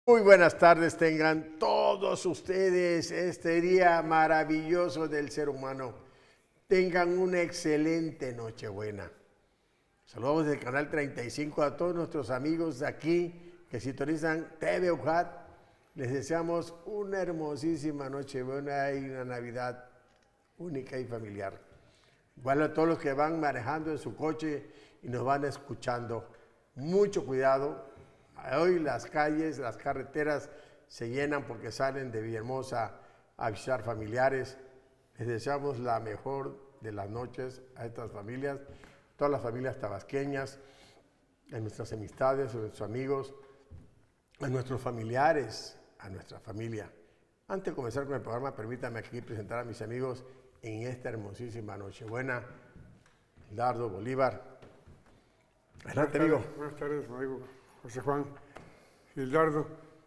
Muy buenas tardes tengan todos ustedes este día maravilloso del ser humano. Tengan una excelente Nochebuena. Saludamos del canal 35 a todos nuestros amigos de aquí que sintonizan TV UJAT. Les deseamos una hermosísima Nochebuena y una Navidad única y familiar. Igual a todos los que van manejando en su coche y nos van escuchando. Mucho cuidado. Hoy las calles, las carreteras se llenan porque salen de Villahermosa a visitar familiares. Les deseamos la mejor de las noches a estas familias, todas las familias tabasqueñas, a nuestras amistades, a nuestros amigos, a nuestros familiares, a nuestra familia. Antes de comenzar con el programa, permítame aquí presentar a mis amigos en esta hermosísima Nochebuena. Dardo Bolívar. Adelante, amigo. Buenas tardes, amigo José Juan. Gildardo,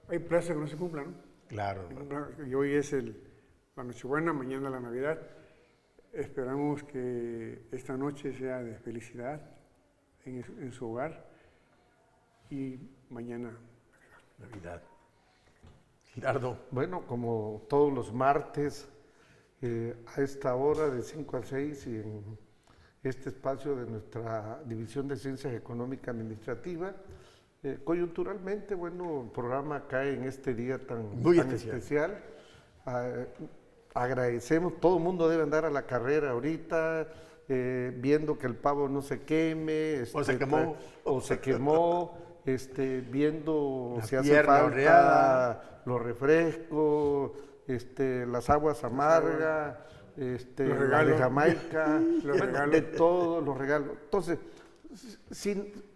hay plaza que no se cumpla, ¿no? Claro. Y hoy es la Nochebuena, mañana la Navidad. Esperamos que esta noche sea de felicidad en su hogar y mañana Navidad. Gildardo. Bueno, como todos los martes, a esta hora de 5 a 6 y en este espacio de nuestra División de Ciencias Económicas Administrativas, coyunturalmente, bueno, el programa cae en este día tan especial. Agradecemos, todo el mundo debe andar a la carrera ahorita, viendo que el pavo no se queme, o se quemó, viendo la si hace falta los refrescos, las aguas amargas, la de Jamaica, de todos los regalos. Entonces,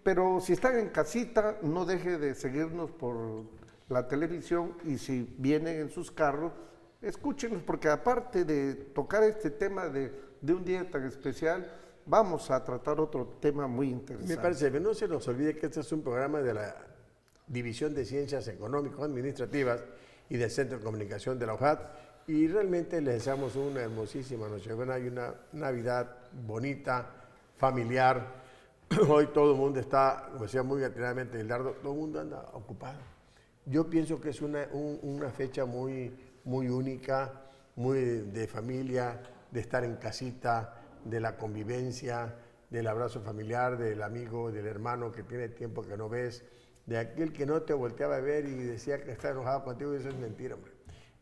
pero si están en casita, no deje de seguirnos por la televisión y si vienen en sus carros, escúchenos, porque aparte de tocar este tema de un día tan especial, vamos a tratar otro tema muy interesante. Me parece que no se nos olvide que este es un programa de la División de Ciencias Económicas Administrativas y del Centro de Comunicación de la UJAT, y realmente les deseamos una hermosísima Nochebuena y una Navidad bonita, familiar. Hoy todo el mundo está, como decía muy atinadamente Gildardo, todo el mundo anda ocupado. Yo pienso que es una fecha muy única, muy de familia, de estar en casita, de la convivencia, del abrazo familiar, del amigo, del hermano que tiene tiempo que no ves, de aquel que no te volteaba a ver y decía que está enojado contigo, y eso es mentira, hombre.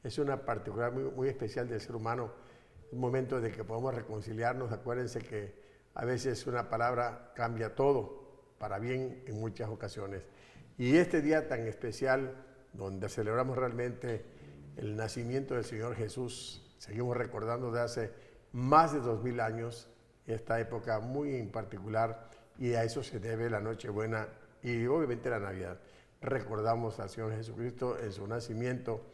Es una particular muy especial del ser humano, un momento de que podamos reconciliarnos. Acuérdense que a veces una palabra cambia todo, para bien en muchas ocasiones. Y este día tan especial, donde celebramos realmente el nacimiento del Señor Jesús, seguimos recordando de hace más de 2000 años, esta época muy en particular, y a eso se debe la Nochebuena y obviamente la Navidad. Recordamos al Señor Jesucristo en su nacimiento,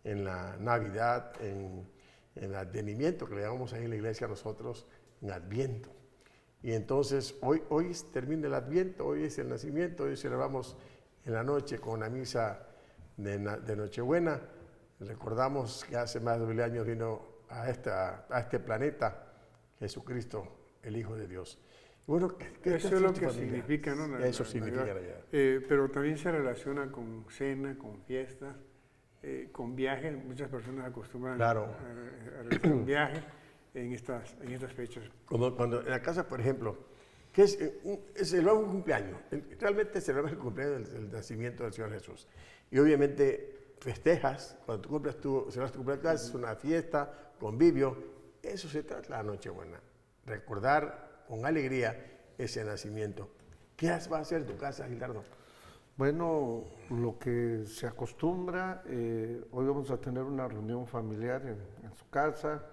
en la Navidad, en el advenimiento, que le llamamos ahí en la iglesia nosotros, en Adviento. Y entonces hoy termina el Adviento, hoy es el nacimiento, hoy celebramos en la noche con la misa de Nochebuena. Recordamos que hace más de 2000 años vino a este planeta Jesucristo, el Hijo de Dios. Y bueno, eso es lo que significa, ¿no? Eso significa la Navidad. Pero también se relaciona con cena, con fiestas, con viajes. Muchas personas acostumbran a realizar un viaje en estas fechas. Cuando en la casa, por ejemplo, que celebramos un cumpleaños, realmente celebramos el cumpleaños del nacimiento del Señor Jesús. Y obviamente festejas, cuando celebras tu cumpleaños, es una fiesta, convivio, eso se trata la Nochebuena. Recordar con alegría ese nacimiento. ¿Qué vas a hacer en tu casa, Gildardo? Bueno, lo que se acostumbra, hoy vamos a tener una reunión familiar en su casa.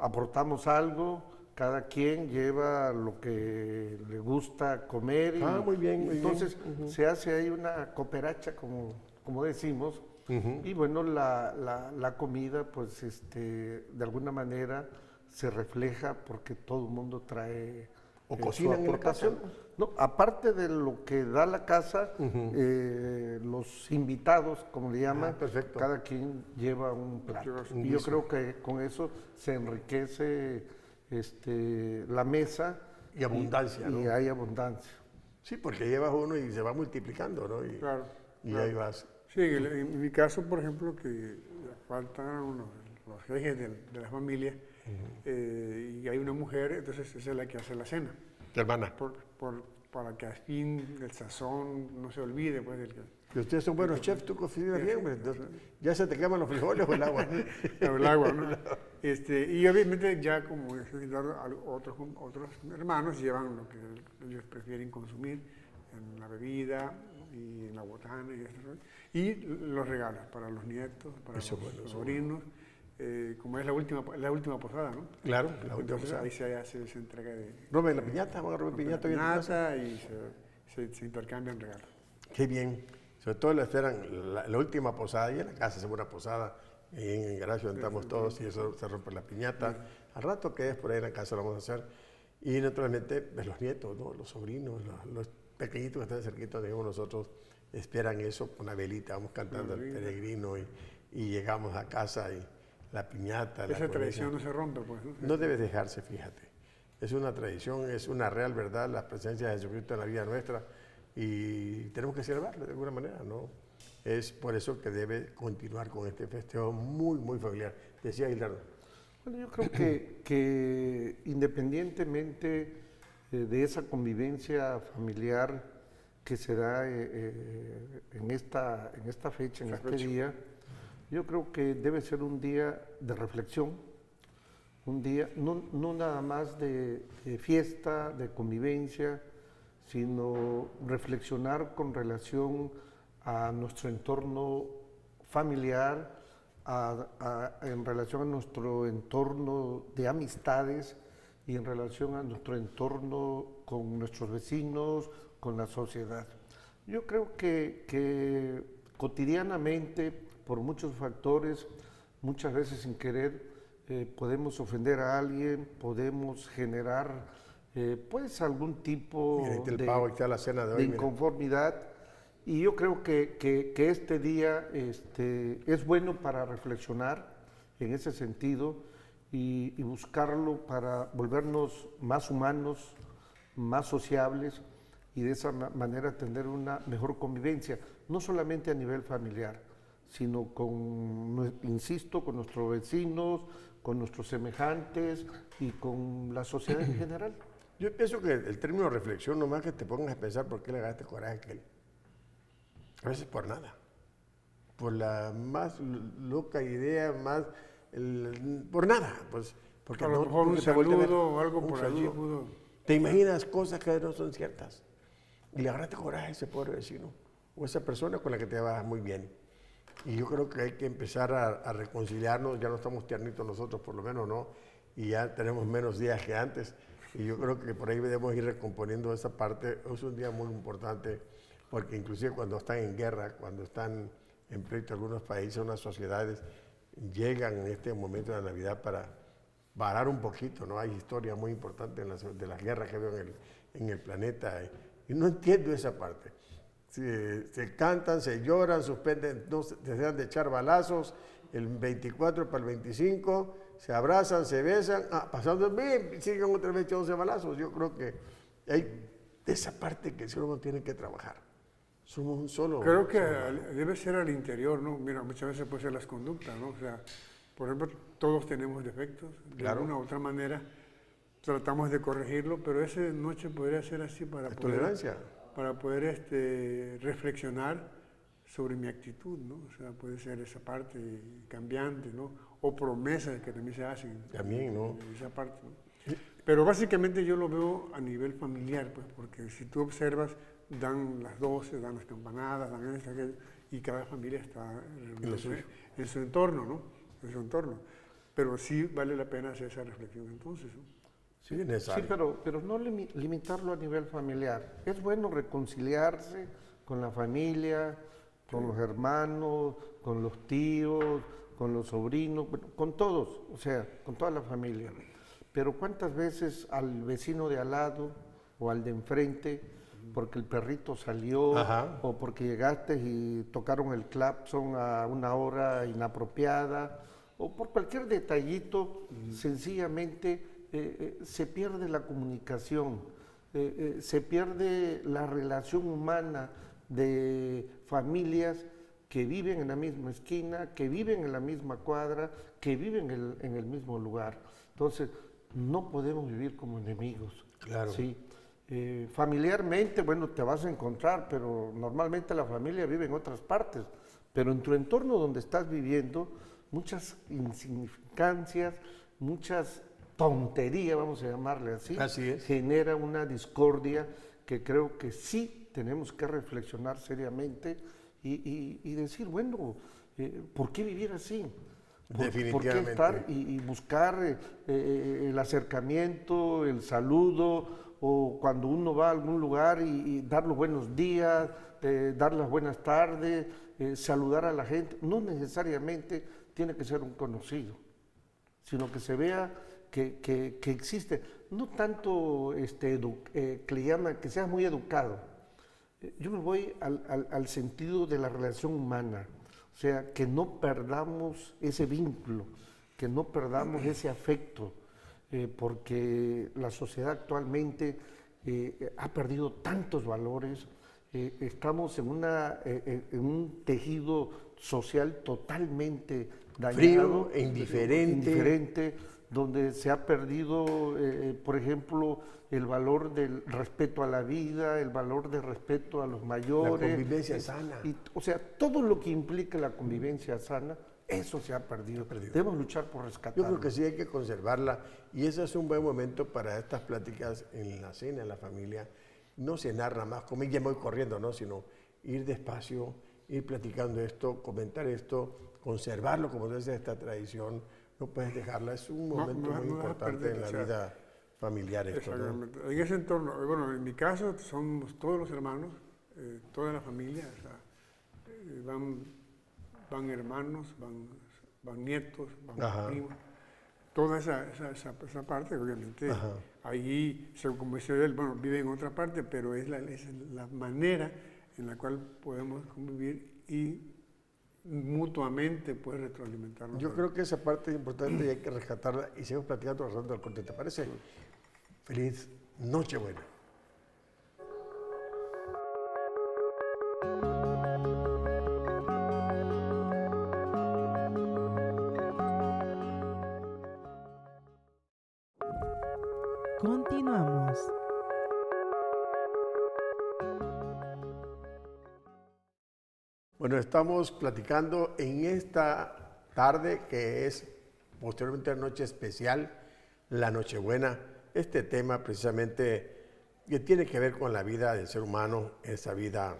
Aportamos algo, cada quien lleva lo que le gusta comer. Muy bien, muy entonces bien. se hace ahí una cooperacha, como decimos, y bueno, la comida, pues de alguna manera se refleja porque todo el mundo trae o su cocinan aportación. en la casa. No, aparte de lo que da la casa, los invitados, como le llaman, cada quien lleva un plato. Y yo creo que con eso se enriquece la mesa. Y abundancia, y ¿no? hay abundancia. Sí, porque llevas uno y se va multiplicando, ¿no? Y, Claro. y claro. ahí vas. Sí, en mi caso, por ejemplo, que faltan los ejes de la familia y hay una mujer, entonces esa es la que hace la cena. Tu hermana. Para que al fin el sazón no se olvide. Pues, Que ustedes son buenos chefs, tú cocinas bien, hombre. Entonces, ¿ya se te queman los frijoles o el agua? el agua, ¿no? Y obviamente ya como otros hermanos llevan lo que ellos prefieren consumir en la bebida y en la botana y los regalos para los nietos, para los sobrinos. Como es la última posada, ¿no? Claro, la última Entonces posada. ahí se hace esa entrega de... ¿Roben la piñata? ¿Van a robar piñata hoy en tu casa? y se intercambian regalos. Qué bien. Sobre todo la esperan la última posada, y en la casa hacemos una posada, y en el garaje donde estamos todos, y eso se rompe la piñata. Al rato que es por ahí en la casa lo vamos a hacer. Y naturalmente, pues, los nietos, ¿no? Los sobrinos, los pequeñitos que están cerquitos, digamos nosotros, esperan eso con la velita, vamos cantando el peregrino y llegamos a casa y la piñata. Esa tradición no se rompe, pues. No debe dejarse, fíjate. Es una tradición, es una real verdad la presencia de Jesucristo en la vida nuestra y tenemos que celebrarlo de alguna manera, ¿no? Es por eso que debe continuar con este festejo muy, muy familiar. Decía Gildardo. Bueno, yo creo que independientemente de esa convivencia familiar que se da en esta fecha, en este día, yo creo que debe ser un día de reflexión, un día no nada más de fiesta, de convivencia, sino reflexionar con relación a nuestro entorno familiar, en relación a nuestro entorno de amistades y en relación a nuestro entorno con nuestros vecinos, con la sociedad. Yo creo que cotidianamente, por muchos factores, muchas veces sin querer, podemos ofender a alguien, podemos generar pues algún tipo de inconformidad. Y yo creo que este día es bueno para reflexionar en ese sentido y buscarlo para volvernos más humanos, más sociables y de esa manera tener una mejor convivencia, no solamente a nivel familiar, sino insisto, con nuestros vecinos, con nuestros semejantes y con la sociedad en general. Yo pienso que el término reflexión, nomás que te pongas a pensar por qué le agarraste coraje a aquel. A veces por nada. Por la más loca idea, por nada. Pues, porque a lo mejor un saludo o algo por allí pudo. Te imaginas cosas que no son ciertas. Y le agarraste coraje a ese pobre vecino. O esa persona con la que te vas muy bien. Y yo creo que hay que empezar a reconciliarnos. Ya no estamos tiernitos nosotros, por lo menos, ¿no? Y ya tenemos menos días que antes. Y yo creo que por ahí debemos ir recomponiendo esa parte. Es un día muy importante, porque inclusive cuando están en guerra, cuando están en pleito algunos países, unas sociedades, llegan en este momento de la Navidad para parar un poquito, ¿no? Hay historias muy importantes de las guerras que veo en el planeta. Y no entiendo esa parte. Se cantan, se lloran, suspenden, no se dejan de echar balazos, el 24 para el 25, se abrazan, se besan, pasando bien, siguen otra vez echándose balazos. Yo creo que hay esa parte que uno tiene que trabajar. Somos un solo. Creo que debe ser al interior, ¿no? Mira, muchas veces puede ser las conductas, ¿no? O sea, por ejemplo, todos tenemos defectos, de alguna u otra manera tratamos de corregirlo, pero esa noche podría ser así para poder reflexionar sobre mi actitud, ¿no? O sea, puede ser esa parte cambiante, ¿no? O promesas que también se hacen. También, ¿no? Esa parte, ¿no? Pero básicamente yo lo veo a nivel familiar, pues, porque si tú observas, dan las 12, dan las campanadas, dan esto, aquello, y cada familia está en su entorno, ¿no? En su entorno. Pero sí vale la pena hacer esa reflexión entonces, ¿no? Sí, es necesario. Sí, pero no limitarlo a nivel familiar. Es bueno reconciliarse con la familia, con los hermanos, con los tíos, con los sobrinos, con todos, o sea, con toda la familia. Pero ¿cuántas veces al vecino de al lado o al de enfrente, porque el perrito salió, o porque llegaste y tocaron el claxon a una hora inapropiada, o por cualquier detallito, sencillamente se pierde la comunicación, se pierde la relación humana de familias que viven en la misma esquina, que viven en la misma cuadra, que viven en el mismo lugar. Entonces, no podemos vivir como enemigos. Claro. ¿Sí? Familiarmente, bueno, te vas a encontrar, pero normalmente la familia vive en otras partes. Pero en tu entorno donde estás viviendo, muchas insignificancias, muchas tonterías, vamos a llamarle así, genera una discordia que creo que sí tenemos que reflexionar seriamente y decir, bueno, ¿por qué vivir así? ¿Por qué estar y buscar el acercamiento, el saludo, o cuando uno va a algún lugar y dar los buenos días, dar las buenas tardes, saludar a la gente? No necesariamente tiene que ser un conocido, sino que se vea que existe, no tanto que le llama que seas muy educado. Yo me voy al sentido de la relación humana, o sea, que no perdamos ese vínculo, que no perdamos ese afecto, porque la sociedad actualmente ha perdido tantos valores, estamos en un tejido social totalmente dañado, frío e indiferente, donde se ha perdido, por ejemplo, el valor del respeto a la vida, el valor del respeto a los mayores. La convivencia sana. O sea, todo lo que implica la convivencia sana, eso se ha perdido. Debemos luchar por rescatarlo. Yo creo que sí hay que conservarla, y ese es un buen momento para estas pláticas en la cena, en la familia. No cenar nada más, comer ya voy corriendo, ¿no? Sino ir despacio, ir platicando esto, comentar esto, conservarlo, como dice esta tradición. No puedes dejarla, es un momento muy importante en la vida familiar. Exactamente. ¿No? En ese entorno, bueno, en mi caso somos todos los hermanos, toda la familia, o sea, van hermanos, van nietos, van primos, toda esa parte, obviamente. Ahí, como dice él, bueno, vive en otra parte, pero es la manera en la cual podemos convivir y mutuamente puede retroalimentarnos. Yo creo que esa parte es importante y hay que rescatarla, y seguimos platicando alrededor del corte, ¿te parece? Feliz Nochebuena. Continuamos. Bueno, estamos platicando en esta tarde, que es posteriormente la noche especial, la Nochebuena, este tema precisamente que tiene que ver con la vida del ser humano, esa vida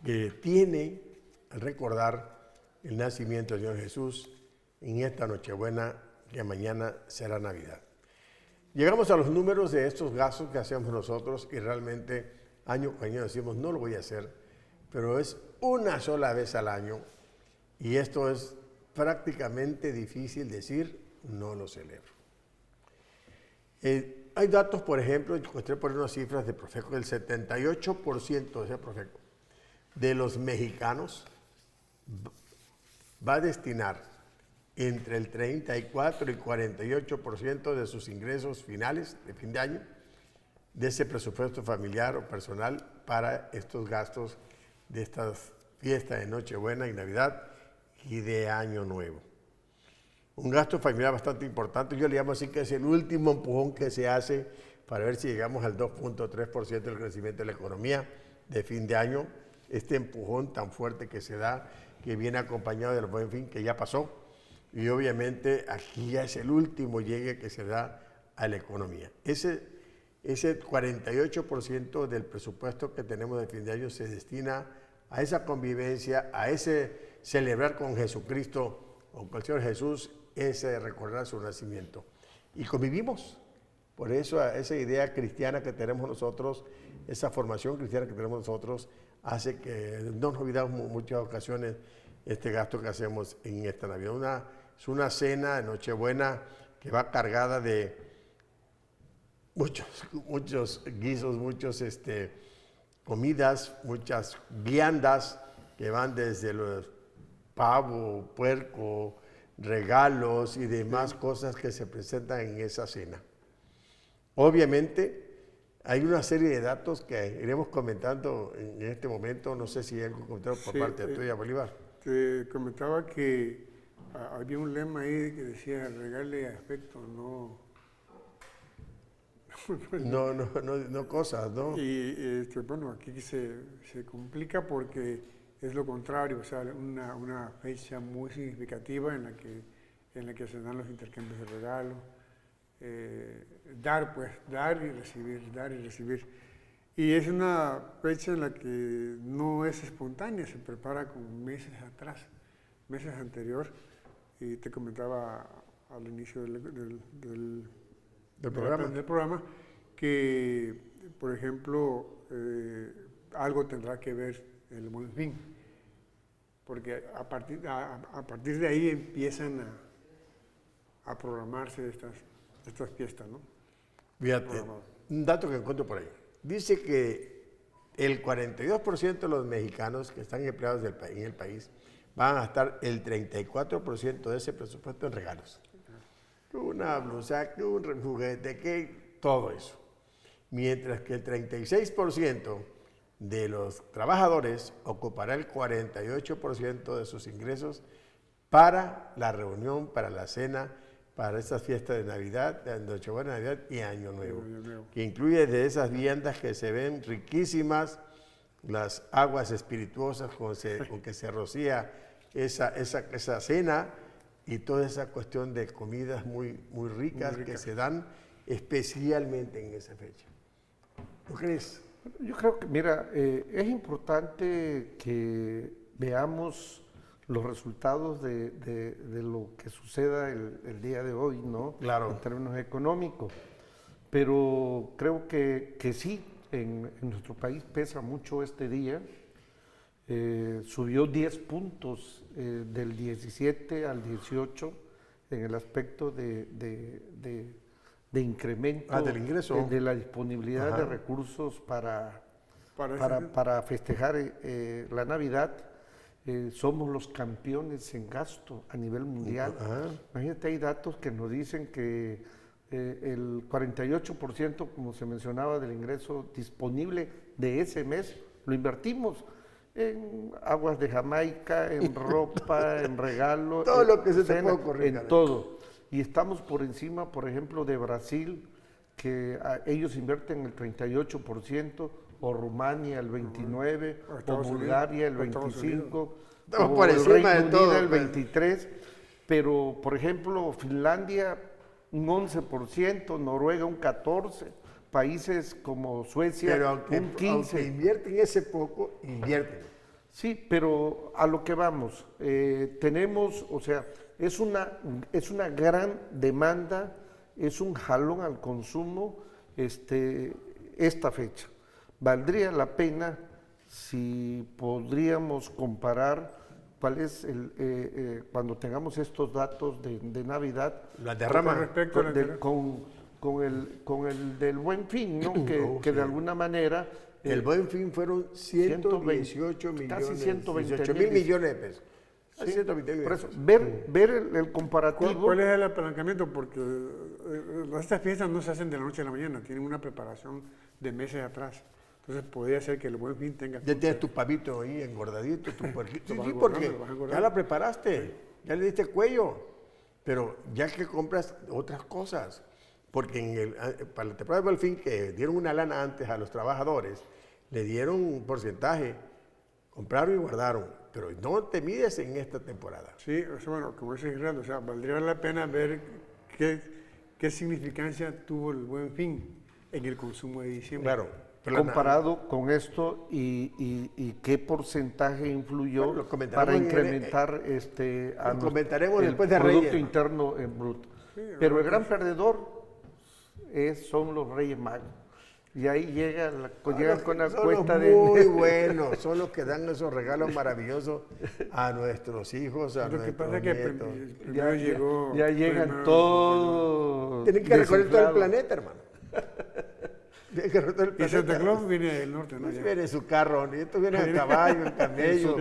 que tiene al recordar el nacimiento del Señor Jesús en esta Nochebuena, que mañana será Navidad. Llegamos a los números de estos gastos que hacemos nosotros, y realmente año con año decimos, no lo voy a hacer, pero es una sola vez al año, y esto es prácticamente difícil decir, no lo celebro. Hay datos, por ejemplo, encontré por unas cifras de Profeco, el 78% de ese Profeco de los mexicanos va a destinar entre el 34 y 48% de sus ingresos finales de fin de año, de ese presupuesto familiar o personal, para estos gastos de estas fiestas de Nochebuena y Navidad y de Año Nuevo. Un gasto familiar bastante importante, yo le llamo así, que es el último empujón que se hace para ver si llegamos al 2.3% del crecimiento de la economía de fin de año, este empujón tan fuerte que se da, que viene acompañado del Buen Fin, que ya pasó, y obviamente aquí ya es el último llegue que se da a la economía. Ese 48% del presupuesto que tenemos de fin de año se destina a esa convivencia, a ese celebrar con Jesucristo o con el Señor Jesús, ese recordar su nacimiento. Y convivimos. Por eso esa idea cristiana que tenemos nosotros, esa formación cristiana que tenemos nosotros, hace que no nos olvidamos en muchas ocasiones este gasto que hacemos en esta Navidad. Es una cena de Nochebuena que va cargada de muchos guisos, muchas comidas, muchas viandas que van desde los pavo, puerco, regalos y demás cosas que se presentan en esa cena. Obviamente Hay una serie de datos que iremos comentando en este momento. No sé si hay algún comentario por parte tuya, Bolívar. Te comentaba que había un lema ahí que decía, regale afecto, no... No cosas, ¿no? Y bueno, aquí se complica porque es lo contrario, o sea, una fecha muy significativa en la que se dan los intercambios de regalos, dar y recibir. Y es una fecha en la que no es espontánea, se prepara con meses anterior. Y te comentaba al inicio del programa que, por ejemplo, algo tendrá que ver el Buen Fin, porque a partir de ahí empiezan a programarse estas fiestas, ¿no? Fíjate, un dato que encuentro por ahí. Dice que el 42% de los mexicanos que están empleados en el país van a gastar el 34% de ese presupuesto en regalos. Una blusa, un juguete, que todo eso. Mientras que el 36% de los trabajadores ocupará el 48% de sus ingresos para la reunión, para la cena, para estas fiestas de Navidad, de Nochebuena, Navidad y Año Nuevo, que incluye de esas viandas que se ven riquísimas, las aguas espirituosas con que se rocía esa cena y toda esa cuestión de comidas muy ricas que se dan especialmente en esa fecha. ¿No crees? Yo creo que, mira, es importante que veamos los resultados de lo que suceda el día de hoy, ¿no? Claro. En términos económicos. Pero creo que sí, en nuestro país pesa mucho este día. Subió 10 puntos del 17 al 18 en el aspecto de incremento del ingreso, de la disponibilidad de recursos para festejar la Navidad. Somos los campeones en gasto a nivel mundial. Imagínate, hay datos que nos dicen que el 48%, como se mencionaba, del ingreso disponible de ese mes lo invertimos en aguas de Jamaica, en ropa, en regalos, todo lo que se te puede ocurrir, en todo. Y estamos por encima, por ejemplo, de Brasil, que ellos invierten el 38%, o Rumania el 29%, o Bulgaria el 25%, o el Reino Unido el 23%, pero, por ejemplo, Finlandia un 11%, Noruega un 14%, países como Suecia pero un 15%. Aunque invierten ese poco, invierten. Sí, pero a lo que vamos, tenemos, o sea, es una gran demanda, es un jalón al consumo esta fecha. Valdría la pena si podríamos comparar cuál es cuando tengamos estos datos de Navidad, la derrama con el del Buen Fin, ¿no? que de alguna manera... El Buen Fin fueron 118 millones, casi 120 mil millones de pesos. Sí, 120 millones. Por eso, ver el comparativo... ¿Cuál es el apalancamiento? Porque estas fiestas no se hacen de la noche a la mañana, tienen una preparación de meses atrás. Entonces podría ser que el Buen Fin tenga... Ya tienes tu pavito ahí engordadito, tu puerquito. Sí, porque ya la preparaste, ya le diste cuello. Pero ya que compras otras cosas, porque para la temporada del Buen Fin, que dieron una lana antes a los trabajadores, le dieron un porcentaje, compraron y guardaron, pero no te mides en esta temporada. Sí, o sea, bueno, como dice Gerardo, o sea, valdría la pena ver qué significancia tuvo el Buen Fin en el consumo de diciembre. Claro. Comparado con esto y qué porcentaje influyó para incrementar comentaremos el después de Producto Reyes Interno en bruto. Sí, pero el gran perdedor son los Reyes Magos. Y ahí llegan con la cuesta de... Muy buenos, son los que dan esos regalos maravillosos a nuestros hijos, a nuestros nietos. Ya llegan todos. Tienen que recorrer todo el planeta, hermano. Y Santa Claus viene del norte, ¿no? No viene en su carro, ni esto viene a caballo, en camello.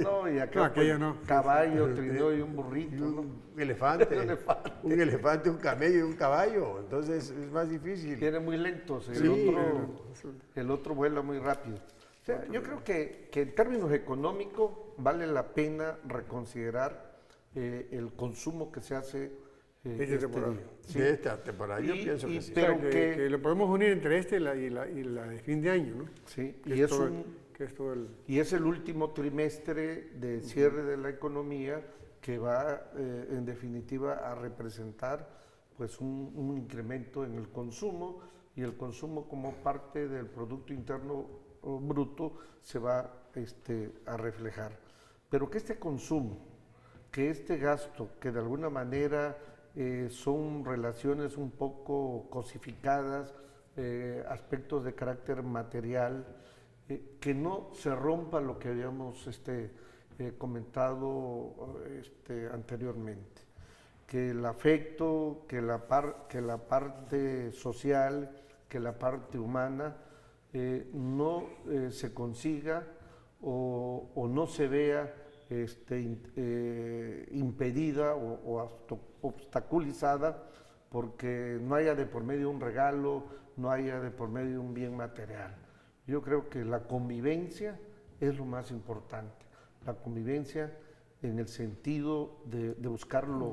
No, y acá aquello no. Caballo, trineo y un burrito, ¿no? Un elefante. Un elefante, un camello y un caballo. Entonces es más difícil. Vienen muy lentos, el otro vuela muy rápido. O sea, yo creo que en términos económicos vale la pena reconsiderar el consumo que se hace Esta temporada. día. De esta temporada, yo pienso que sí. Pero O sea, que lo podemos unir entre este y la de fin de año, ¿no? Sí, Que y es todo el... y es el último trimestre de cierre de la economía que va, en definitiva, a representar pues un incremento en el consumo, y el consumo como parte del Producto Interno Bruto se va a reflejar. Pero que este consumo, que este gasto, que de alguna manera son relaciones un poco cosificadas, aspectos de carácter material, que no se rompa lo que habíamos comentado anteriormente, que el afecto, que la parte social, que la parte humana no se consiga o no se vea impedida o obstaculizada porque no haya de por medio un regalo, no haya de por medio un bien material. Yo creo que la convivencia es lo más importante, la convivencia en el sentido de buscar lo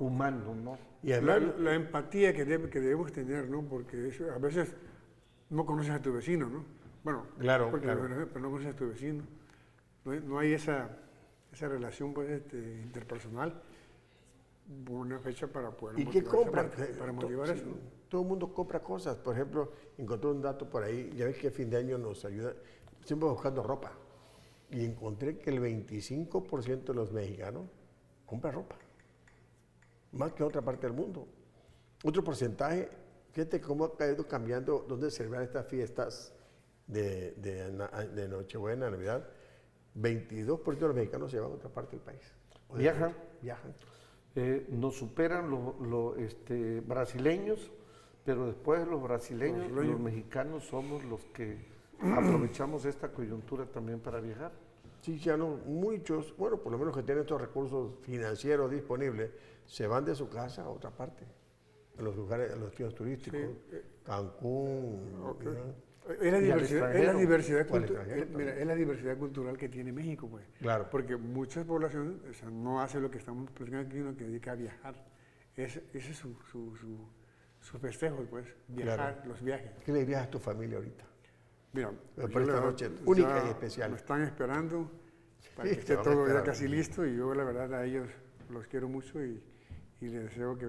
humano, ¿no? Y además, la empatía que debemos tener, ¿no? Porque a veces no conoces a tu vecino, ¿no? Bueno, claro, pero no conoces a tu vecino. No hay esa relación pues, interpersonal. Una fecha para poder ¿y qué compran? para motivar eso. Todo el mundo compra cosas. Por ejemplo, encontré un dato por ahí, ya ves que a fin de año nos ayuda, siempre buscando ropa. Y encontré que el 25% de los mexicanos compra ropa. Más que en otra parte del mundo. Otro porcentaje, fíjate cómo ha ido cambiando dónde celebrar estas fiestas de Nochebuena, Navidad. 22% de los mexicanos se van a otra parte del país. Viajan. Nos superan los brasileños, pero después de los brasileños, los mexicanos somos los que aprovechamos esta coyuntura también para viajar. Sí, ya no, muchos, bueno, por lo menos que tienen estos recursos financieros disponibles, se van de su casa a otra parte, a los lugares, a los destinos turísticos, sí. Cancún. Okay. Es la diversidad cultural que tiene México, pues. Claro. Porque muchas poblaciones no hace lo que estamos platicando aquí, sino que dedica a viajar. Ese es su festejo, pues, viajar, claro. Los viajes. ¿Qué le dirías a tu familia ahorita? Mira, por esta noche única y especial. Me están esperando para que esté todo ya casi listo, y yo la verdad a ellos los quiero mucho y les deseo que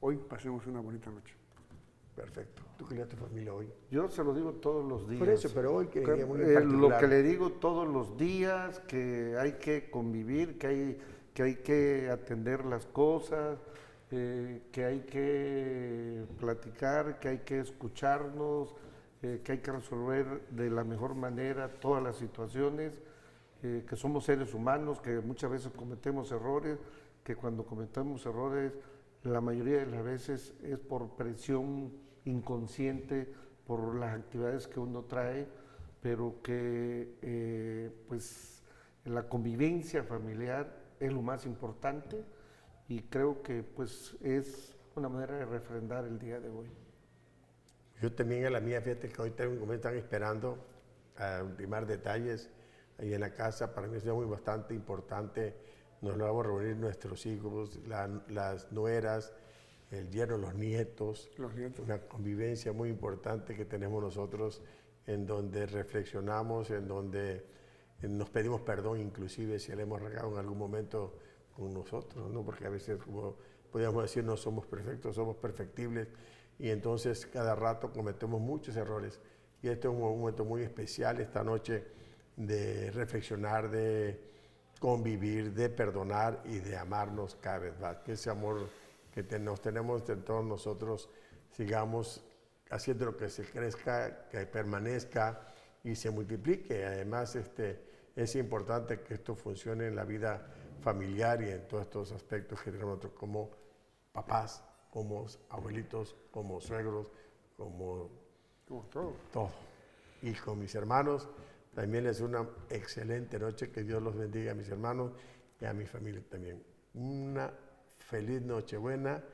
hoy pasemos una bonita noche. Perfecto. ¿Tú qué le das a tu familia hoy? Yo se lo digo todos los días. Por eso, pero hoy que lo que le digo todos los días, que hay que convivir, que hay que atender las cosas, que hay que platicar, que hay que escucharnos, que hay que resolver de la mejor manera todas las situaciones, que somos seres humanos, que muchas veces cometemos errores, que cuando cometemos errores la mayoría de las veces es por presión inconsciente, por las actividades que uno trae, pero que pues la convivencia familiar es lo más importante, y creo que pues es una manera de refrendar el día de hoy. Yo también a la mía, fíjate que hoy me están esperando a ultimar detalles ahí en la casa. Para mí es muy bastante importante. Nos lo vamos a reunir nuestros hijos, las nueras, el yerno, los nietos. Una convivencia muy importante que tenemos nosotros, en donde reflexionamos, en donde nos pedimos perdón, inclusive si le hemos regado en algún momento con nosotros, ¿no? Porque a veces, como podríamos decir, no somos perfectos, somos perfectibles, y entonces cada rato cometemos muchos errores. Y este es un momento muy especial esta noche de reflexionar, de convivir, de perdonar y de amarnos cada vez más. Que ese amor que nos tenemos entre todos nosotros sigamos haciendo lo que se crezca, que permanezca y se multiplique. Además, es importante que esto funcione en la vida familiar y en todos estos aspectos que tenemos nosotros como papás, como abuelitos, como suegros, como todo. todo. Y con mis hermanos, también es una excelente noche. Que Dios los bendiga a mis hermanos y a mi familia también. Una feliz Nochebuena,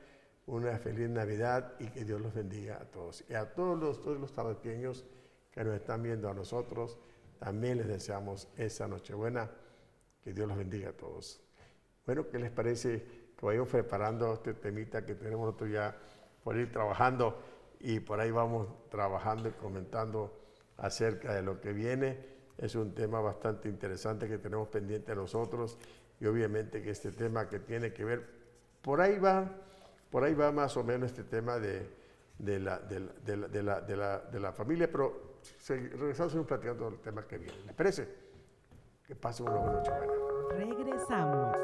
una feliz Navidad y que Dios los bendiga a todos. Y a todos los tabaqueños que nos están viendo a nosotros, también les deseamos esa Nochebuena. Que Dios los bendiga a todos. Bueno, ¿qué les parece que vayamos preparando este temita que tenemos nosotros ya por ir trabajando? Y por ahí vamos trabajando y comentando acerca de lo que viene. Es un tema bastante interesante que tenemos pendiente nosotros y obviamente que este tema que tiene que ver, por ahí va más o menos este tema de la familia, pero regresamos platicando del tema que viene. ¿Les parece? Que pasen una buena noche buena. Regresamos.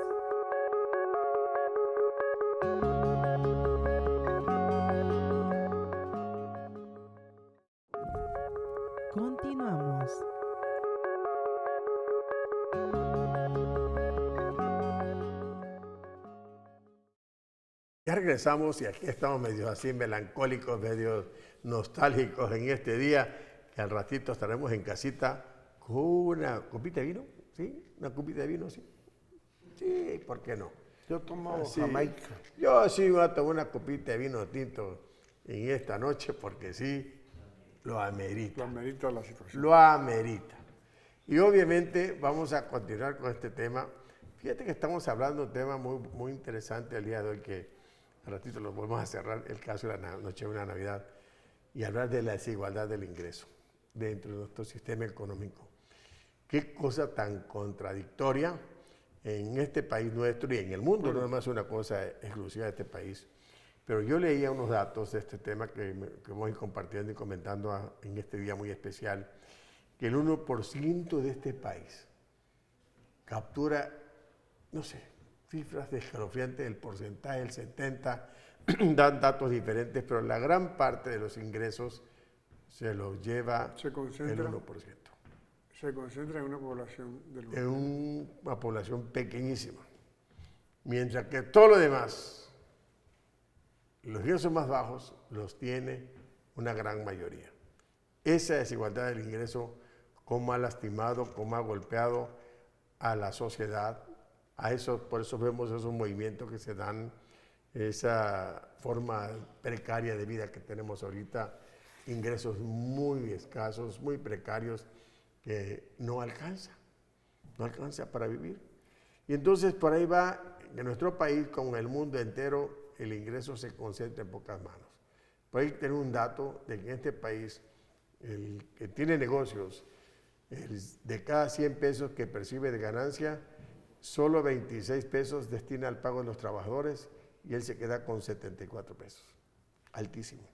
Continuamos. Ya regresamos y aquí estamos medio así melancólicos, medio nostálgicos en este día, que al ratito estaremos en casita con una copita de vino, ¿sí? Una copita de vino, ¿sí? Sí, ¿por qué no? Yo tomo Sí. Jamaica. Yo sí voy a tomar una copita de vino tinto en esta noche porque sí, lo amerita. Lo amerita la situación. Lo amerita. Y obviamente vamos a continuar con este tema. Fíjate que estamos hablando de un tema muy, muy interesante el día de hoy, que al ratito lo volvemos a cerrar, el caso de la Nochebuena Navidad, y hablar de la desigualdad del ingreso dentro de nuestro sistema económico. Qué cosa tan contradictoria en este país nuestro y en el mundo, no es más una cosa exclusiva de este país. Pero yo leía unos datos de este tema que vamos a ir compartiendo y comentando en este día muy especial, que el 1% de este país captura, no sé, cifras escalofriantes, el porcentaje del 70%, dan datos diferentes, pero la gran parte de los ingresos se los lleva el 1%. Se concentra en una población del mundo. En una población pequeñísima. Mientras que todo lo demás, los ingresos más bajos, los tiene una gran mayoría. Esa desigualdad del ingreso, cómo ha lastimado, cómo ha golpeado a la sociedad, por eso vemos esos movimientos que se dan, esa forma precaria de vida que tenemos ahorita, ingresos muy escasos, muy precarios, que no alcanza para vivir. Y entonces por ahí va, en nuestro país, como en el mundo entero, el ingreso se concentra en pocas manos. Por ahí tener un dato de que en este país, el que tiene negocios, de cada 100 pesos que percibe de ganancia, solo 26 pesos destina al pago de los trabajadores y él se queda con 74 pesos. Altísimo.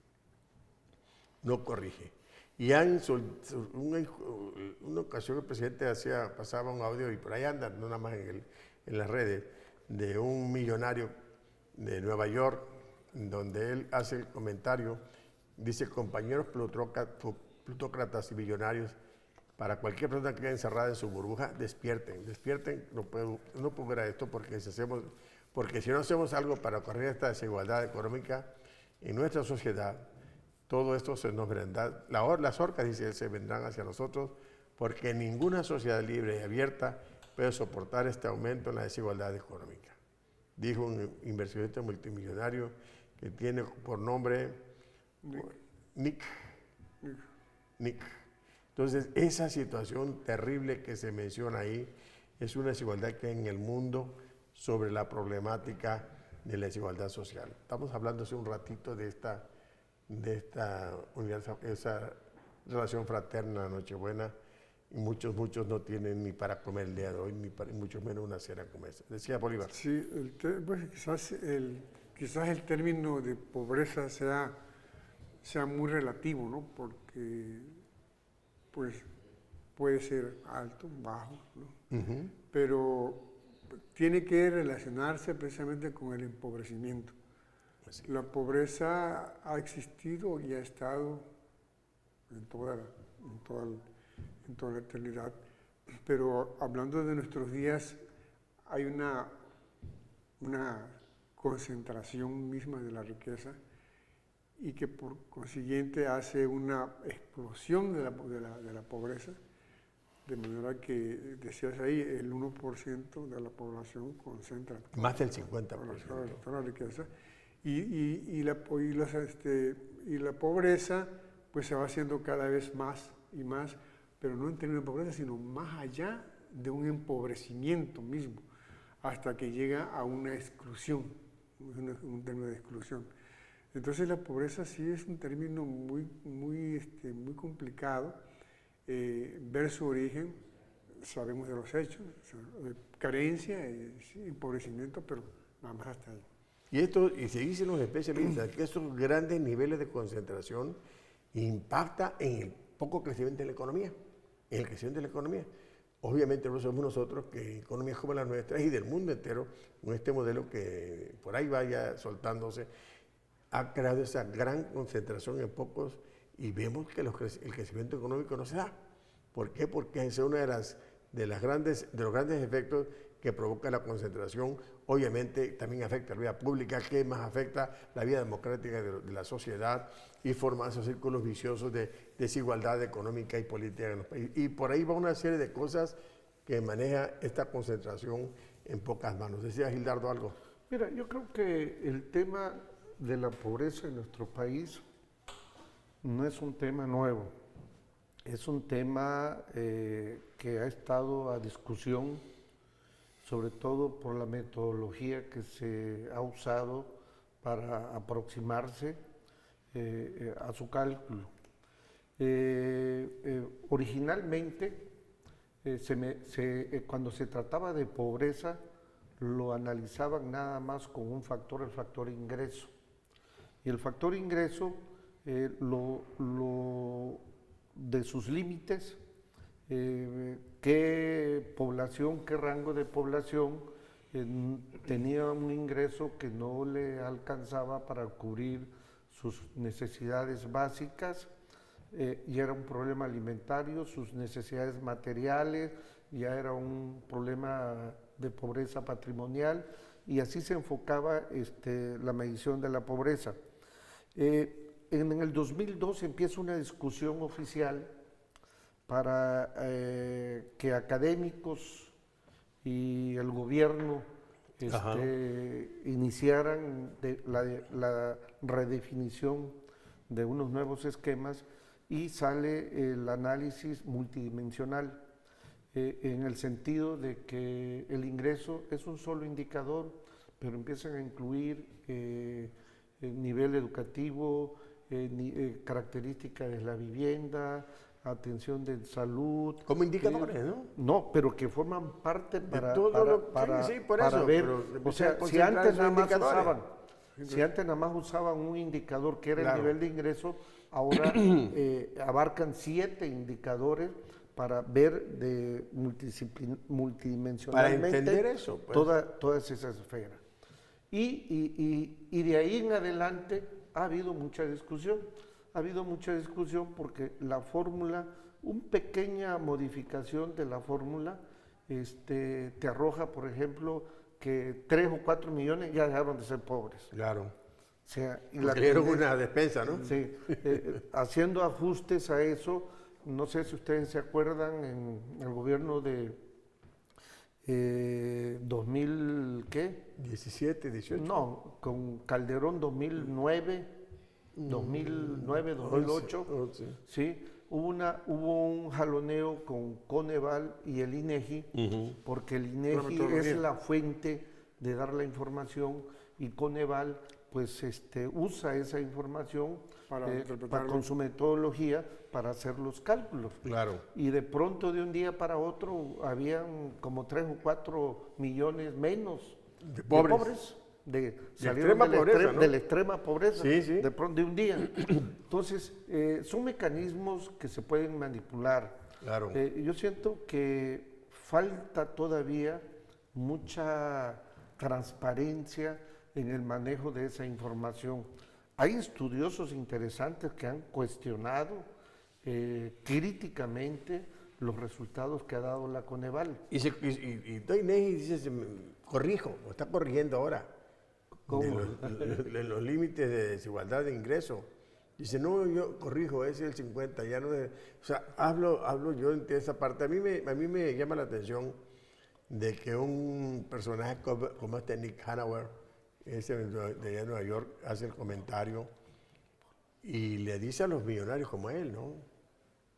No corrige. Y una ocasión el presidente pasaba un audio, y por ahí anda, no nada más en las redes, de un millonario de Nueva York, donde él hace el comentario, dice: compañeros plutócratas y millonarios, para cualquier persona que quede encerrada en su burbuja, despierten, no puedo ver esto, porque si no hacemos algo para corregir esta desigualdad económica en nuestra sociedad, todo esto se nos vendrá, las orcas, dice, se vendrán hacia nosotros, porque ninguna sociedad libre y abierta puede soportar este aumento en la desigualdad económica. Dijo un inversionista multimillonario que tiene por nombre Nick. Entonces, esa situación terrible que se menciona ahí es una desigualdad que hay en el mundo sobre la problemática de la desigualdad social. Estamos hablando hace un ratito de esa relación fraterna, Nochebuena, y muchos no tienen ni para comer el día de hoy, ni mucho menos una cena como esa. Decía Bolívar. Sí, pues quizás el término de pobreza sea muy relativo, ¿no? Porque pues puede ser alto, bajo, ¿no? Uh-huh. Pero tiene que relacionarse precisamente con el empobrecimiento. Así. La pobreza ha existido y ha estado en toda la eternidad, pero hablando de nuestros días, hay una concentración misma de la riqueza y que por consiguiente hace una explosión de la pobreza, de manera que, decías ahí, el 1% de la población concentra más del 50%. Toda la riqueza. Y la pobreza pues se va haciendo cada vez más y más, pero no en términos de pobreza, sino más allá de un empobrecimiento mismo, hasta que llega a una exclusión, un término de exclusión. Entonces la pobreza sí es un término muy complicado. Ver su origen, sabemos de los hechos, carencia, empobrecimiento, pero nada más hasta ahí. Y se dicen los especialistas que estos grandes niveles de concentración impactan en el poco crecimiento de la economía, en el crecimiento de la economía. Obviamente no somos nosotros que economías como las nuestras y del mundo entero, con este modelo que por ahí vaya soltándose, ha creado esa gran concentración en pocos y vemos que el crecimiento económico no se da. ¿Por qué? Porque es uno de los grandes efectos que provoca la concentración. Obviamente también afecta la vida pública, que más afecta la vida democrática de la sociedad y forma esos círculos viciosos de desigualdad económica y política en los países. Y por ahí va una serie de cosas que maneja esta concentración en pocas manos. ¿Decía Gildardo algo? Mira, yo creo que el tema de la pobreza en nuestro país no es un tema nuevo, es un tema que ha estado a discusión, sobre todo por la metodología que se ha usado para aproximarse a su cálculo. Originalmente, cuando se trataba de pobreza, lo analizaban nada más con un factor, el factor ingreso. Y el factor ingreso, de sus límites, qué población, qué rango de población tenía un ingreso que no le alcanzaba para cubrir sus necesidades básicas, ya era un problema alimentario, sus necesidades materiales, ya era un problema de pobreza patrimonial, y así se enfocaba la medición de la pobreza. En el 2002 empieza una discusión oficial para que académicos y el gobierno iniciaran la redefinición de unos nuevos esquemas, y sale el análisis multidimensional, en el sentido de que el ingreso es un solo indicador, pero empiezan a incluir el nivel educativo, características de la vivienda, atención de salud. Como indicadores, ¿no? No, pero que forman parte para ver. O sea, si antes nada más usaban un indicador que era el nivel de ingreso, ahora abarcan 7 indicadores para ver multidimensionalmente para entender eso, pues. todas esas esferas. Y de ahí en adelante ha habido mucha discusión. Ha habido mucha discusión porque la fórmula, una pequeña modificación de la fórmula, te arroja, por ejemplo, que 3 o 4 millones ya dejaron de ser pobres. Claro. O sea, dieron una despensa, ¿no? Sí. Haciendo ajustes a eso, no sé si ustedes se acuerdan, en el gobierno de 2000, ¿qué? 17, 18. No, con Calderón 2009, 2008, 11. sí, hubo un jaloneo con Coneval y el INEGI, porque el INEGI es la fuente de dar la información, y Coneval pues usa esa información con su metodología para hacer los cálculos. Claro. Y de pronto, de un día para otro, habían como 3 o 4 millones menos de pobres. Salieron de la extrema pobreza, sí, sí. de pronto, de un día. Entonces, son mecanismos que se pueden manipular. Claro. Yo siento que falta todavía mucha transparencia en el manejo de esa información. Hay estudiosos interesantes que han cuestionado críticamente los resultados que ha dado la Coneval. Y INEGI dice, corrijo, o está corrigiendo ahora. de los límites de desigualdad de ingreso. Dice, no, yo corrijo, ese es el 50, ya no es... O sea, hablo yo de esa parte. A mí me llama la atención de que un personaje como este Nick Hanauer, ese de allá de Nueva York, hace el comentario y le dice a los millonarios como él,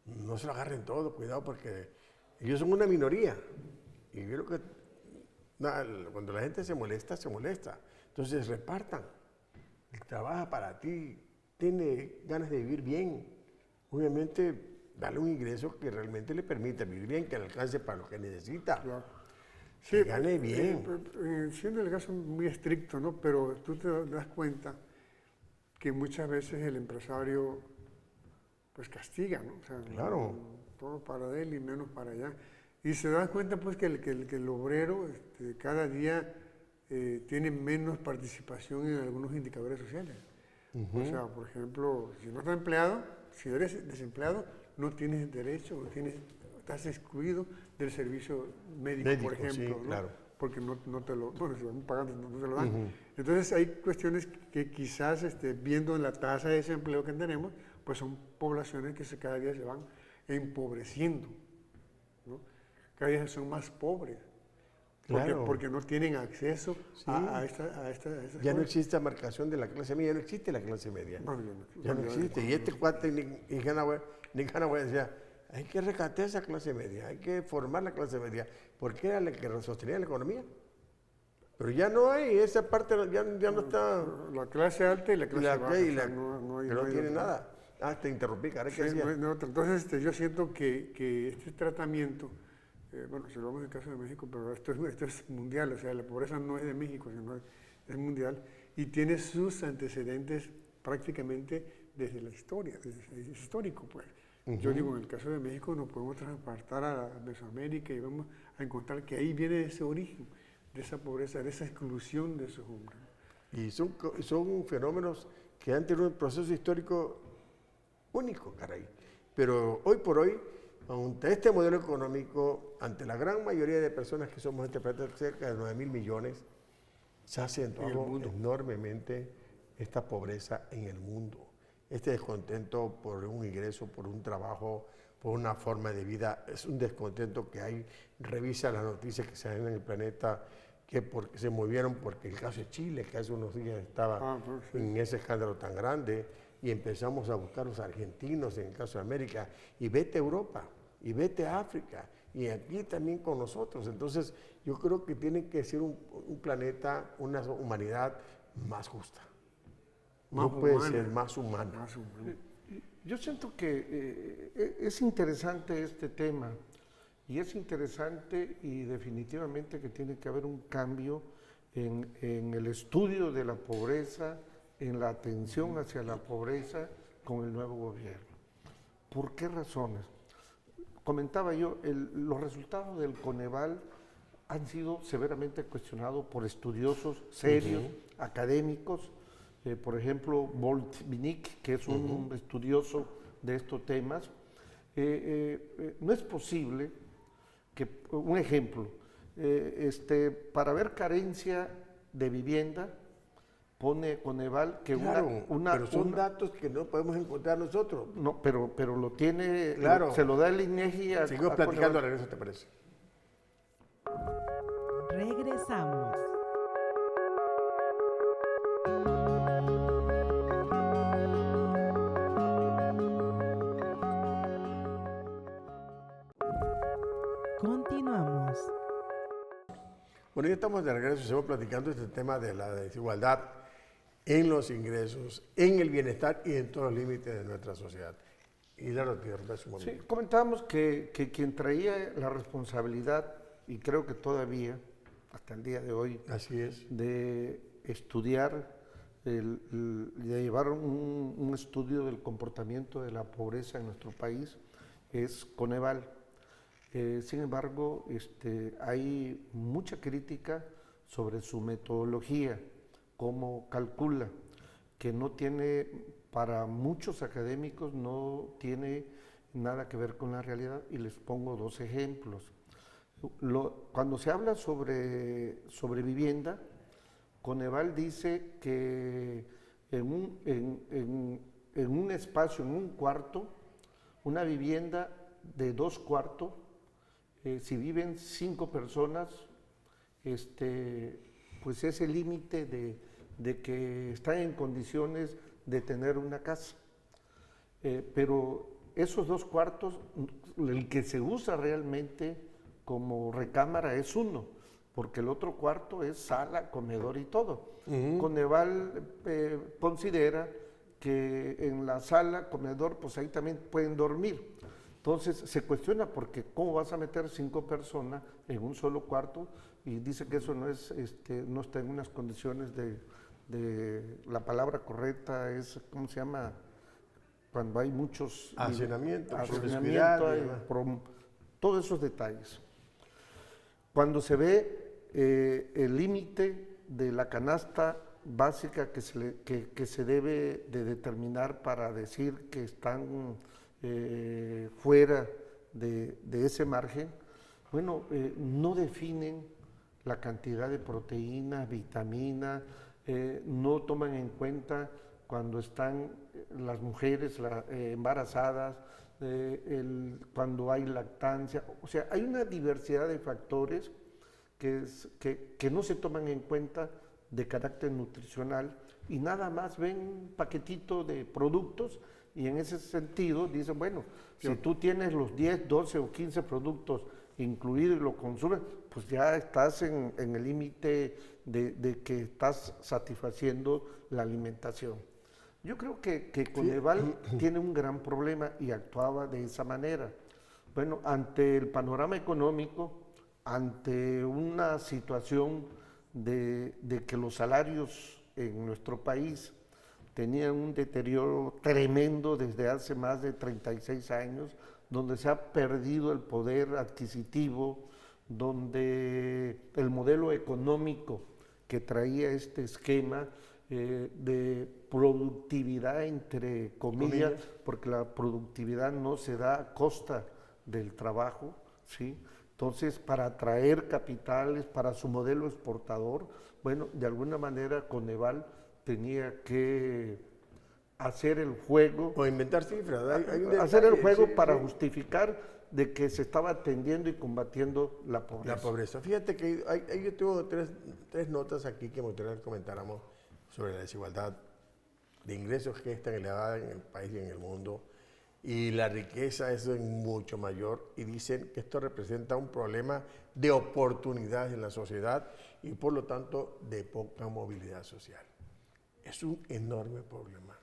no se lo agarren todo, cuidado, porque ellos son una minoría. Y yo creo que cuando la gente se molesta, se molesta. Entonces repartan. Él trabaja para ti, tiene ganas de vivir bien. Obviamente, darle un ingreso que realmente le permita vivir bien, que le alcance para lo que necesita. Claro. Sí, que gane bien. Siendo el caso muy estricto, ¿no? Pero tú te das cuenta que muchas veces el empresario pues castiga, ¿no? O sea, claro. Todo para él y menos para allá. Y se da cuenta pues que el obrero cada día tiene menos participación en algunos indicadores sociales. O sea, por ejemplo, si no estás empleado, si eres desempleado, no tienes derecho, estás excluido del servicio médico, por ejemplo, sí, claro. Porque no te lo, bueno, si van pagando, no te lo dan. Entonces hay cuestiones que quizás viendo en la tasa de desempleo que tenemos, pues son poblaciones que cada día se van empobreciendo, ¿no? Cada día son más pobres. Claro. Porque no tienen acceso a esta ya no existe marcación de la clase media, ya no existe la clase media. Ya no existe. Y este cuate, Nick Hanauer decía, hay que rescatar esa clase media, hay que formar la clase media, porque era la que sostenía la economía. Pero ya no hay, esa parte ya no está. La clase alta y la clase baja. No tiene nada. Te interrumpí, cara, ¿qué decía? Entonces yo siento que este tratamiento, bueno, si lo vamos en el caso de México, pero esto es mundial, o sea, la pobreza no es de México, sino es mundial, y tiene sus antecedentes prácticamente desde la historia, es histórico, pues. Yo digo, en el caso de México nos podemos transportar a Mesoamérica y vamos a encontrar que ahí viene ese origen de esa pobreza, de esa exclusión de esos hombres. Y son fenómenos que han tenido un proceso histórico único, caray. Pero hoy por hoy, ante este modelo económico, ante la gran mayoría de personas que somos en este planeta, cerca de 9.000 millones, se ha acentuado enormemente esta pobreza en el mundo. Este descontento por un ingreso, por un trabajo, por una forma de vida, es un descontento que hay. Revisa las noticias que se ven en el planeta, que se movieron porque el caso de Chile, que hace unos días estaba en ese escándalo tan grande, y empezamos a buscar los argentinos en el caso de América, y vete a Europa, y vete a África, y aquí también con nosotros. Entonces, yo creo que tiene que ser un planeta, una humanidad más justa. No puede ser más humana. Yo siento que es interesante este tema, y es interesante y definitivamente que tiene que haber un cambio en el estudio de la pobreza, en la atención hacia la pobreza con el nuevo gobierno. ¿Por qué razones? Comentaba yo, los resultados del Coneval han sido severamente cuestionados por estudiosos serios, académicos. Por ejemplo, Bolt-Vinnik, que es un estudioso de estos temas. No es posible que, un ejemplo, para ver carencia de vivienda, pone Coneval que pero son datos que no podemos encontrar nosotros. No, pero lo tiene, claro. Se lo da el INEGI a Seguimos platicando al regreso, ¿te parece? Regresamos. Continuamos. Bueno, ya estamos de regreso, seguimos platicando este tema de la desigualdad en los ingresos, en el bienestar y en todos los límites de nuestra sociedad. Y claro, te interrumpí un momento. Sí, comentábamos que quien traía la responsabilidad, y creo que todavía, hasta el día de hoy, así es, de estudiar, de llevar un estudio del comportamiento de la pobreza en nuestro país, es Coneval. Sin embargo, hay mucha crítica sobre su metodología, cómo calcula, que no tiene, para muchos académicos, no tiene nada que ver con la realidad, y les pongo dos ejemplos. Cuando se habla sobre vivienda, Coneval dice que en un espacio, en un cuarto, una vivienda de 2 cuartos, si viven 5 personas, pues es el límite de que están en condiciones de tener una casa. Pero esos 2 cuartos, el que se usa realmente como recámara es uno, porque el otro cuarto es sala, comedor y todo. Coneval considera que en la sala, comedor, pues ahí también pueden dormir. Entonces se cuestiona porque cómo vas a meter 5 personas en un solo cuarto, y dice que eso no está en unas condiciones la palabra correcta es, ¿cómo se llama? Cuando hay muchos... Hacinamiento, todos esos detalles. Cuando se ve el límite de la canasta básica que se debe de determinar para decir que están fuera de ese margen, bueno, no definen la cantidad de proteínas, vitaminas, no toman en cuenta cuando están las mujeres embarazadas, cuando hay lactancia. O sea, hay una diversidad de factores que no se toman en cuenta de carácter nutricional, y nada más ven un paquetito de productos, y en ese sentido dicen, bueno, si tú tienes los 10, 12 o 15 productos incluidos y lo consumes, pues ya estás en el límite de que estás satisfaciendo la alimentación. Yo creo que Coneval tiene un gran problema y actuaba de esa manera. Bueno, ante el panorama económico, ante una situación de que los salarios en nuestro país tenían un deterioro tremendo desde hace más de 36 años, donde se ha perdido el poder adquisitivo, donde el modelo económico que traía este esquema de productividad, entre comillas, porque la productividad no se da a costa del trabajo, ¿sí? Entonces, para atraer capitales, para su modelo exportador, bueno, de alguna manera Coneval tenía que hacer el juego. O inventar cifras. Hacer el juego para justificar de que se estaba atendiendo y combatiendo la pobreza. La pobreza. Fíjate que yo tengo tres notas aquí que me gustaría que comentáramos sobre la desigualdad de ingresos que es tan elevada en el país y en el mundo, y la riqueza es mucho mayor, y dicen que esto representa un problema de oportunidades en la sociedad y por lo tanto de poca movilidad social. Es un enorme problema.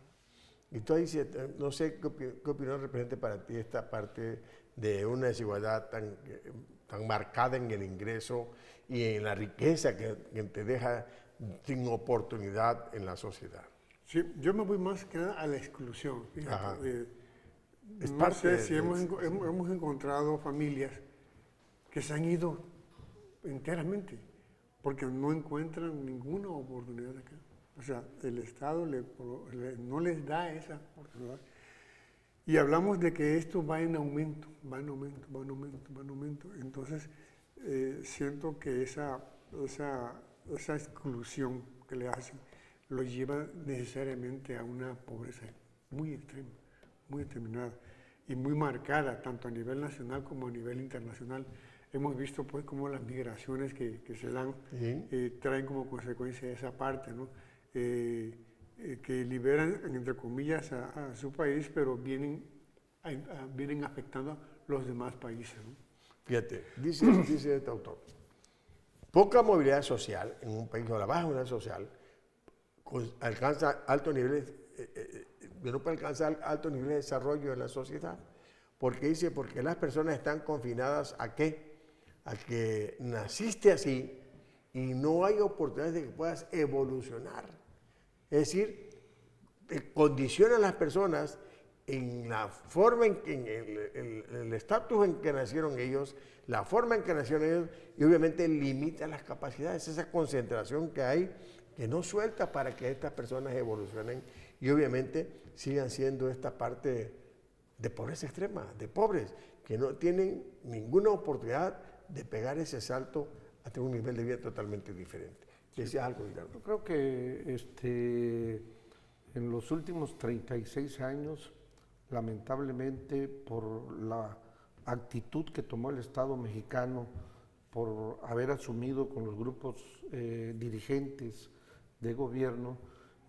Y tú dices, no sé qué opinión representa para ti esta parte de una desigualdad tan marcada en el ingreso y en la riqueza que te deja sin oportunidad en la sociedad. Sí, yo me voy más que nada a la exclusión. Fíjate, no sé si hemos encontrado familias que se han ido enteramente porque no encuentran ninguna oportunidad acá. O sea, el Estado no les da esa oportunidad. Y hablamos de que esto va en aumento, va en aumento. Entonces, siento que esa exclusión que le hacen lo lleva necesariamente a una pobreza muy extrema, muy determinada y muy marcada, tanto a nivel nacional como a nivel internacional. Hemos visto pues cómo las migraciones que se dan traen como consecuencia esa parte, ¿no? Que liberan, entre comillas, a su país, pero vienen afectando a los demás países, ¿no? Fíjate, dice este autor, poca movilidad social en un país, o la baja movilidad social, alcanza altos niveles, no puede alcanzar altos niveles de desarrollo en la sociedad, porque las personas están confinadas ¿a qué? A que naciste así y no hay oportunidades de que puedas evolucionar. Es decir, condiciona a las personas en la forma en el estatus en que nacieron ellos, la forma en que nacieron ellos, y obviamente limita las capacidades, esa concentración que hay, que no suelta para que estas personas evolucionen y obviamente sigan siendo esta parte de pobreza extrema, de pobres, que no tienen ninguna oportunidad de pegar ese salto hasta un nivel de vida totalmente diferente. Decía algo, Guillermo. Yo creo que en los últimos 36 años, lamentablemente, por la actitud que tomó el Estado mexicano, por haber asumido con los grupos dirigentes de gobierno,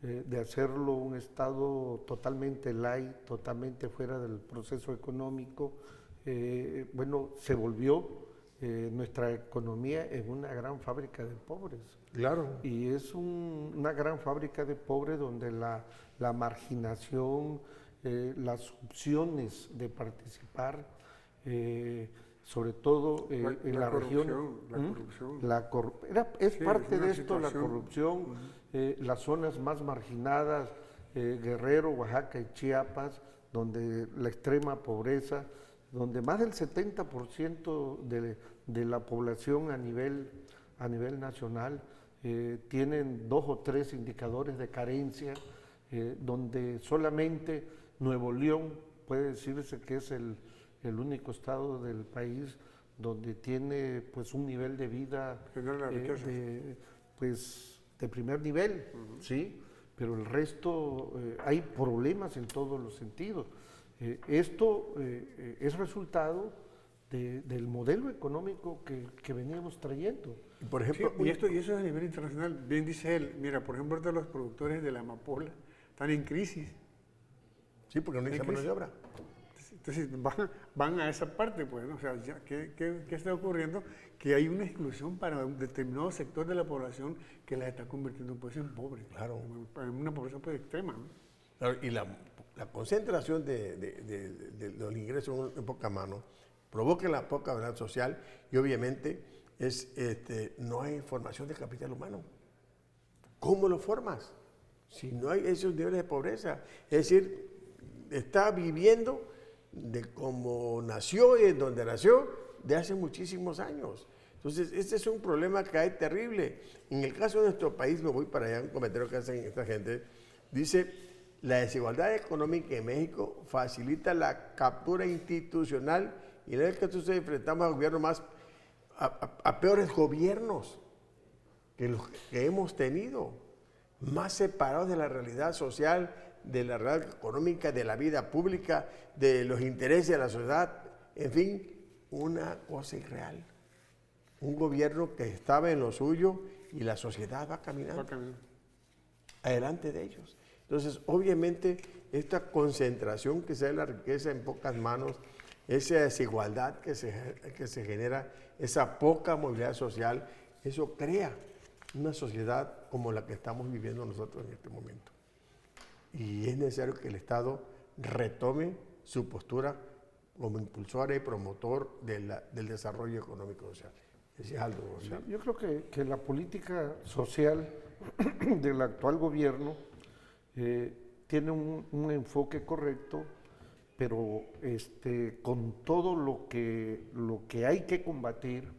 de hacerlo un Estado totalmente light, totalmente fuera del proceso económico, se volvió nuestra economía en una gran fábrica de pobres. Claro. Y es una gran fábrica de pobres donde la marginación, las opciones de participar, sobre todo en la región. La corrupción. Es Sí, parte es una de esto, la situación. corrupción, las zonas más marginadas, Guerrero, Oaxaca y Chiapas, donde la extrema pobreza, donde más del 70% de la población a nivel nacional tienen 2 o 3 indicadores de carencia, donde solamente Nuevo León puede decirse que es el único estado del país donde tiene pues un nivel de vida Tener la riqueza. de primer nivel, ¿sí? Pero el resto hay problemas en todos los sentidos. Esto es resultado del modelo económico que veníamos trayendo. Por Sí, ejemplo, y eso es a nivel internacional. Bien dice él, mira, por ejemplo, ahorita los productores de la amapola están en crisis. sí, porque no necesita mano de obra. Entonces van a esa parte, pues, ¿no? O sea, ¿qué está ocurriendo? Que hay una exclusión para un determinado sector de la población que la está convirtiendo pues en pobres. Claro. En una pobreza pues extrema, ¿no? Claro, y la concentración de los ingresos en pocas manos provoca la poca verdad social y obviamente no hay formación de capital humano. ¿Cómo lo formas? Si no hay esos niveles de pobreza. Es decir, está viviendo de como nació y en donde nació de hace muchísimos años. Entonces, este es un problema que hay terrible. En el caso de nuestro país, me voy para allá, un comentario que hacen esta gente, dice, la desigualdad económica en México facilita la captura institucional y en el que nosotros enfrentamos a gobiernos a peores gobiernos que los que hemos tenido, más separados de la realidad social, de la realidad económica, de la vida pública, de los intereses de la sociedad, en fin, una cosa irreal. Un gobierno que estaba en lo suyo y la sociedad va caminando adelante de ellos. Entonces, obviamente, esta concentración que se da de la riqueza en pocas manos, esa desigualdad que se genera, esa poca movilidad social, eso crea una sociedad como la que estamos viviendo nosotros en este momento. Y es necesario que el Estado retome su postura como impulsor y promotor del desarrollo económico social. Ese es algo. Yo creo que la política social del actual gobierno tiene un enfoque correcto, pero con todo lo que hay que combatir,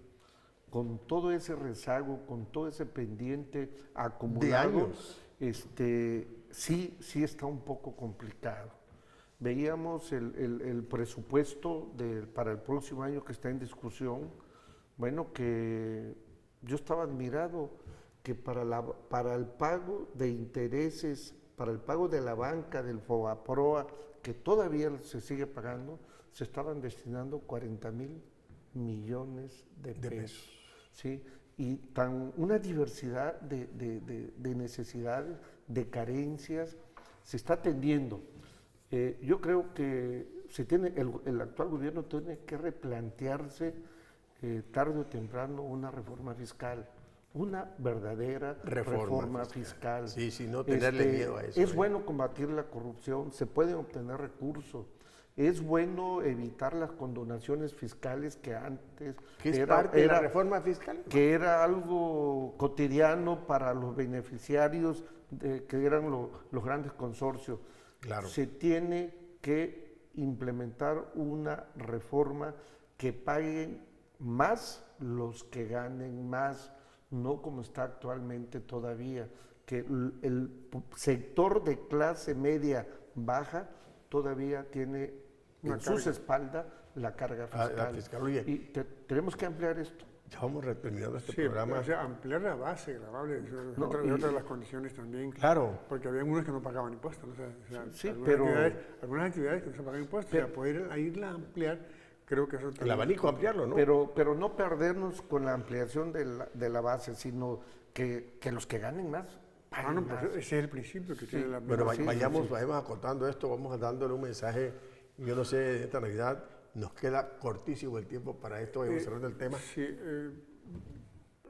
con todo ese rezago, con todo ese pendiente acumulado, sí está un poco complicado. Veíamos el presupuesto para el próximo año que está en discusión, bueno, que yo estaba admirado que para el pago de intereses, para el pago de la banca, del FOBAPROA, que todavía se sigue pagando, se estaban destinando 40,000 millones de pesos. ¿Sí? Y una diversidad de necesidades, de carencias, se está atendiendo. Yo creo que el actual gobierno tiene que replantearse tarde o temprano una reforma fiscal, una verdadera reforma fiscal. Sí, no tenerle miedo a eso. Es bueno combatir la corrupción, se pueden obtener recursos. Es bueno evitar las condonaciones fiscales que antes... ¿Qué es parte de la reforma fiscal? Que era algo cotidiano para los beneficiarios, que eran los grandes consorcios. Claro. Se tiene que implementar una reforma que paguen más los que ganen más, no como está actualmente todavía, que el sector de clase media baja todavía tiene en sus espaldas la carga fiscal. Oye, y tenemos que ampliar esto. Ya vamos terminando este Sí, programa. o sea, ampliar la base gravable, eso es No, otra y- de las condiciones también. Claro. Porque había unos que no pagaban impuestos, ¿no? O sea, Sí, algunas actividades que no se pagan impuestos, pero- o sea, poder irla a ampliar, creo que eso El también- abanico ampliarlo, ¿no? Pero no perdernos con la ampliación de la base, sino que los que ganen más Ah, paguen no, pues más. ese es el principio que tiene la Bueno, sí, vayamos, sí. vayamos acotando esto, vamos dándole un mensaje. Yo no sé, esta Navidad nos queda cortísimo el tiempo para esto, vamos cerrando el tema. Sí,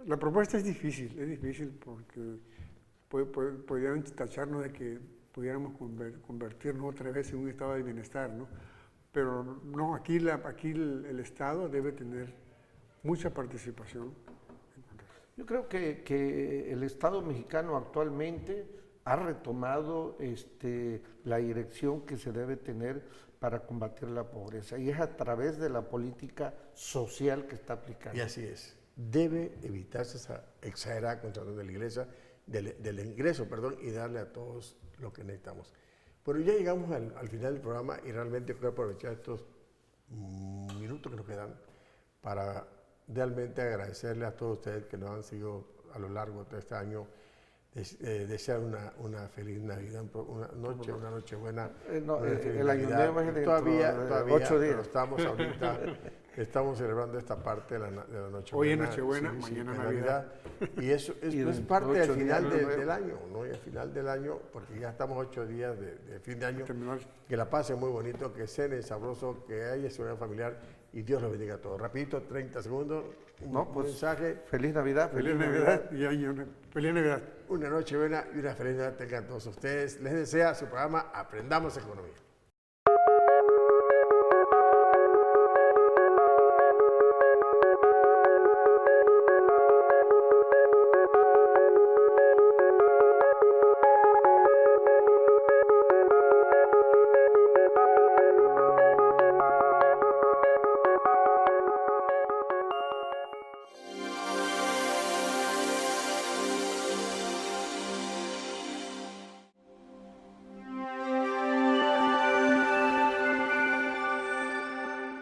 la propuesta es difícil porque podrían tacharnos de que pudiéramos convertirnos otra vez en un estado de bienestar, ¿no? Pero no, aquí el Estado debe tener mucha participación. Yo creo que el Estado mexicano actualmente ha retomado la dirección que se debe tener para combatir la pobreza y es a través de la política social que está aplicando. Y así es. Debe evitarse esa exagerada contratación de la iglesia, del ingreso, perdón, y darle a todos lo que necesitamos. Pero ya llegamos al final del programa y realmente quiero aprovechar estos minutos que nos quedan para realmente agradecerle a todos ustedes que nos han seguido a lo largo de este año, desear una feliz Navidad, una noche buena. El año nuevo es dentro todavía, de 8 días. pero estamos ahorita, estamos celebrando esta parte de la noche Hoy es buena. Nochebuena, mañana Navidad. Y eso es, Y es dentro parte de del 8 final días, del año, ¿no? Y al final del año, porque ya estamos 8 días de fin de año, Terminar. que la pasen muy bonito, que cenen sabroso, que haya seguridad familiar y Dios los bendiga a todos. Rapidito, 30 segundos, un mensaje, Feliz Navidad. Feliz Navidad feliz Navidad. una noche buena y una feliz Navidad tengan todos ustedes. Les desea su programa Aprendamos Economía.